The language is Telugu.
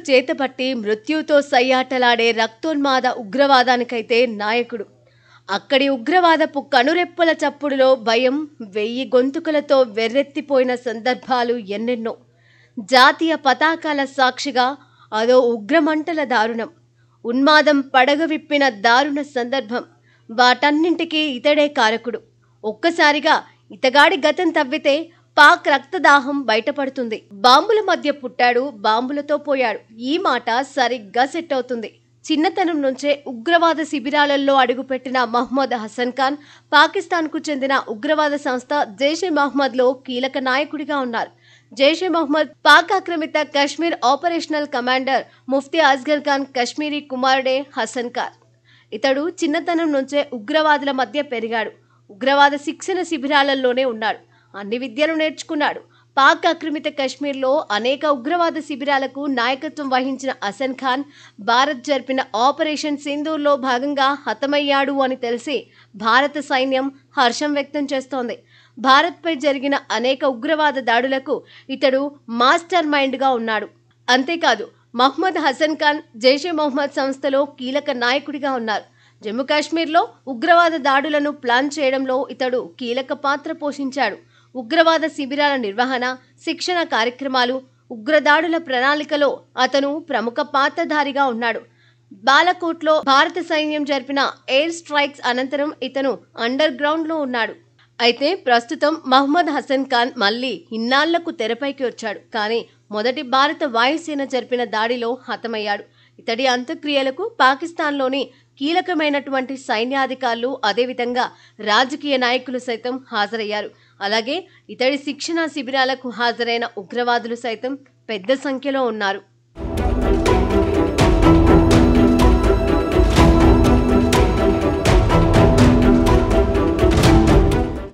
చేతపట్టి మృత్యుతో సయ్యాటలాడే రక్తోన్మాద ఉగ్రవాదానికైతే నాయకుడు. అక్కడి ఉగ్రవాదపు కనురెప్పల చప్పుడులో భయం 1000 గొంతుకలతో వెర్రెత్తిపోయిన సందర్భాలు ఎన్నెన్నో. జాతీయ పతాకాల సాక్షిగా అదో ఉగ్రమంటల దారుణం, ఉన్మాదం పడగవిప్పిన దారుణ సందర్భం. వాటన్నింటికీ ఇతడే కారకుడు. ఒక్కసారిగా ఇతగాడి గతం తవ్వితే పాక్ రక్తదాహం బయటపడుతుంది. బాంబుల మధ్య పుట్టాడు, బాంబులతో పోయాడు. ఈ మాట సరిగ్గా సెట్ అవుతుంది. చిన్నతనం నుంచే ఉగ్రవాద శిబిరాలలో అడుగుపెట్టిన మహ్మద్ హసన్ ఖాన్ పాకిస్తాన్కు చెందిన ఉగ్రవాద సంస్థ జైషే మహ్మద్లో కీలక నాయకుడిగా ఉన్నారు. జైషే మహ్మద్ పాక్ ఆక్రమిత కశ్మీర్ ఆపరేషనల్ కమాండర్ ముఫ్తీ అస్గర్ ఖాన్ కశ్మీరీ కుమారుడే హసన్ ఖాన్. ఇతడు చిన్నతనం నుంచే ఉగ్రవాదుల మధ్య పెరిగాడు. ఉగ్రవాద శిక్షణ శిబిరాలలోనే ఉన్నాడు. అన్ని విద్యలు నేర్చుకున్నాడు. పాక్ ఆక్రమిత కశ్మీర్లో అనేక ఉగ్రవాద శిబిరాలకు నాయకత్వం వహించిన హసన్ ఖాన్ భారత్ జరిపిన ఆపరేషన్ సింధూర్లో భాగంగా హతమయ్యాడు అని తెలిసి భారత సైన్యం హర్షం వ్యక్తం చేస్తోంది. భారత్పై జరిగిన అనేక ఉగ్రవాద దాడులకు ఇతడు మాస్టర్ మైండ్గా ఉన్నాడు. అంతేకాదు, మహ్మద్ హసన్ ఖాన్ జైషే మొహమ్మద్ సంస్థలో కీలక నాయకుడిగా ఉన్నారు. జమ్మూ కాశ్మీర్లో ఉగ్రవాద దాడులను ప్లాన్ చేయడంలో ఇతడు కీలక పాత్ర పోషించాడు. ఉగ్రవాద శిబిరాల నిర్వహణ, శిక్షణ కార్యక్రమాలు, ఉగ్రదాడుల ప్రణాళికలో అతను ప్రముఖ పాత్రధారిగా ఉన్నాడు. బాలకోట్లో భారత సైన్యం జరిపిన ఎయిర్ స్ట్రైక్స్ అనంతరం ఇతను అండర్ గ్రౌండ్లో ఉన్నాడు. అయితే ప్రస్తుతం మహ్మద్ హసన్ ఖాన్ మళ్లీ ఇన్నాళ్లకు తెరపైకి వచ్చాడు. కానీ మొదటి భారత వాయుసేన జరిపిన దాడిలో హతమయ్యాడు. ఇతడి అంత్యక్రియలకు పాకిస్తాన్లోని కీలకమైనటువంటి సైన్యాధికారులు, అదేవిధంగా రాజకీయ నాయకులు సైతం హాజరయ్యారు. అలాగే ఇతడి శిక్షణా శిబిరాలకు హాజరైన ఉగ్రవాదులు సైతం పెద్ద సంఖ్యలో ఉన్నారు.